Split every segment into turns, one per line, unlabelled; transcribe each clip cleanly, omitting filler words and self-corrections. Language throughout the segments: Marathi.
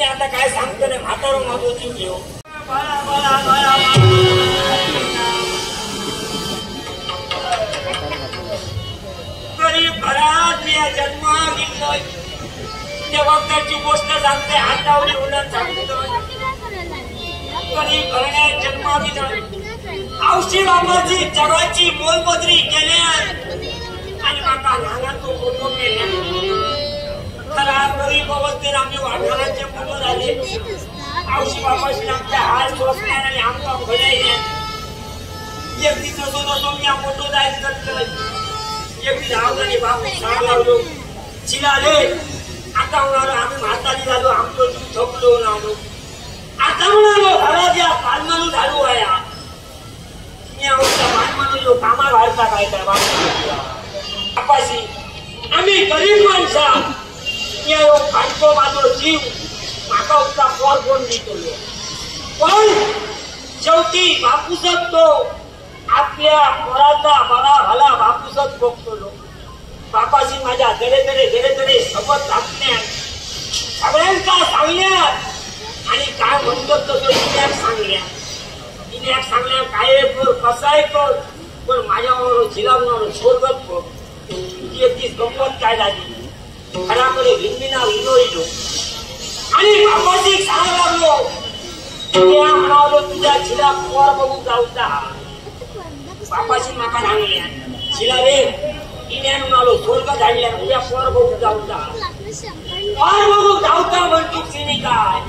मी आता काय सांगतो ना म्हातारो माझो जीव घेऊ गरीब घरात मी जन्मा घेतलोय त्या वक्ताची गोष्ट सांगते हातावरी उलट सांगतोय गरीब घराण्यात जन्मा घेतलोय औषधी बाबाची जगाची मोलमजुरी केल्या आणि माका लहान तो मोठो केल्या खरा गरीब अवस्थेत आम्ही वाठाराचे मोठं झाले औषधी बाबाशी आमच्या हाल सोसण्यात आणि आमचा घड्याने एक दिवस होतो मी मोठो जायचं एक दिवस आवडली बाबू शाळा लावलो चिलाले आता म्हणालो आम्ही म्हातारी झालो आमचं जीव थकलो आलो आता म्हणालो घराच्या पालमानू झालो आहे मी आवडता पालमानू जो कामा घालता काय त्या बापाशी आम्ही गरीब माणसा मी खाटतो माझो जीव माका उठता पोर कोण देतो पण शेवटी बापूसच तो आपल्या पोराचा बरा भला बापूसच बघतो बापाशी माझ्या गडे सबत टाकण्यात सगळ्यांका सांगण्यात आणि काय म्हणतो तो इन्याक सांगल्या काय कर कसाय कर पण माझ्यावर झिलावणार स्वर्गत बघ तुझी एक गंमत काय झाली घरामध्ये भिंडीना विनोईलो आणि बापाशी सांगा लागलो त्या म्हणावलो तुझ्या झिला पोर बघू जाऊचा बापाशी माका सांगल्या झिला रे इन्यान म्हणालो स्वर्ग झाडल्या तुझ्या पोर बघू जाऊचा पोर बघू जाऊचा म्हणतो तिने काय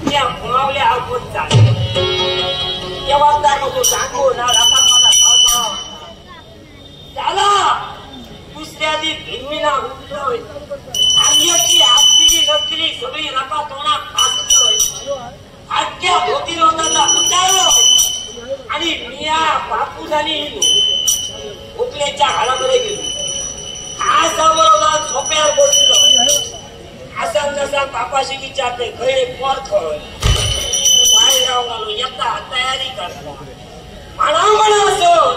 त्या म्हणावल्या आपण तेव्हा तो सांगू ना माझा झाला दुसऱ्या दिवशी भिंडीना उठलोय अंग्याची आपली नकली सगळी रका तोंडा फासलोय आख्या धोती लोकांना उतारलोय आणि मिया बापूजानी उकलेच्या घरामध्ये गेलो बरोबर झोप्यावर बसलो असा तसा बापाशी विचारते खरे पोर खळ वायराव घालू येता तयारी करता म्हणा असो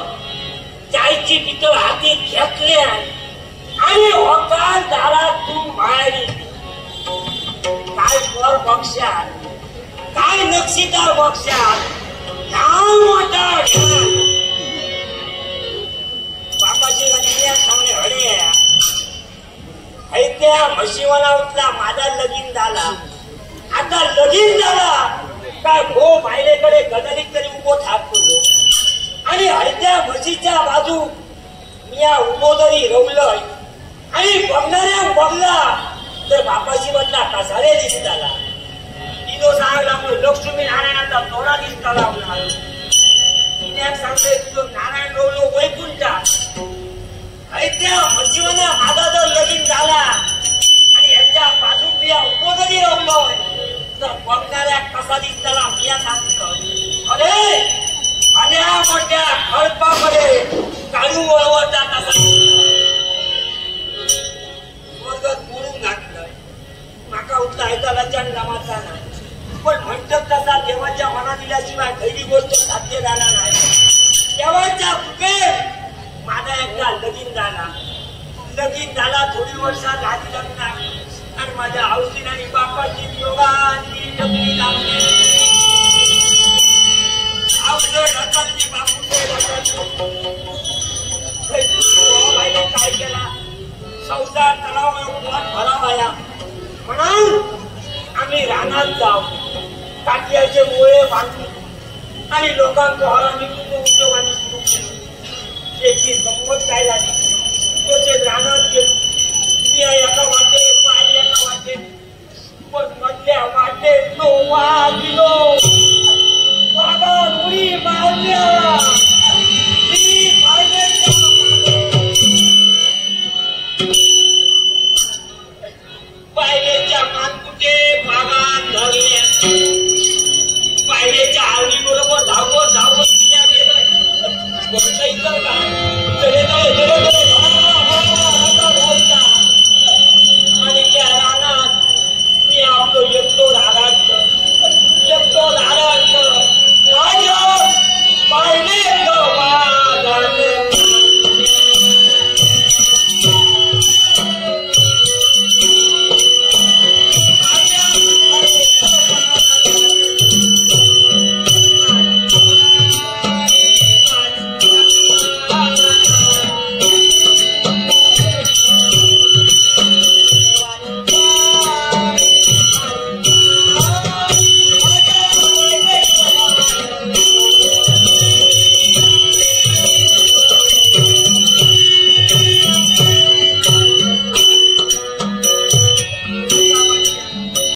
चायची पितळ हाती घेतले आणि होकार दारातून बाहेर काय पोर बक्षात काय नक्षीदार बक्षात बापाची चांगले हडे ऐत्या म्हशीवाला उठला माझा लगीन झाला आता लगीन झाला काय गो मायलेकडे गदरीत तरी उभो थापलो आणि हळत्या म्हशीच्या बाजू मिया उभो तरी रवलय आणि बघणाऱ्या बघला तर बापाशी म्हटला कसारे दिसताला तिनो सांगला लक्ष्मी नारायणाचा तोडा दिसताला तिने सांगते तुझं नारायण रवलो वैकुंठा त्या म्हशीवाला माझा जर लगीन झाला आणि यांच्या बाजू मिया उभो तरी रवलोय तर बघणाऱ्या कसा दिसताला मिया सांगतो अरे आल्या मोठ्या खडपामध्ये काढू वळवता तसा स्वर्गात मोडून घातलंय माका उठला ऐकायला चण जमाचा नाही पण म्हणतात तसा देवाच्या मना दिल्याशिवाय खरी गोष्ट साध्य झाला नाही देवाच्या चुके माझा एकदा लगीन झाला थोडी वर्षात झाली लग्न आणि माझ्या औषधी आणि बापाची दोघांची जगली लागली काय केला संसार तलाव भरावाया म्हणून आम्ही रानात जाऊ काट्याचे मुळे बांधून आणि लोकांचा हरामी उद्योगाने सुरू केले त्याची गंमत काय झाली तोचे रानात गेलो मी एका वाटे पाय एका वाटे पण मधल्या वाटे तो वाजलो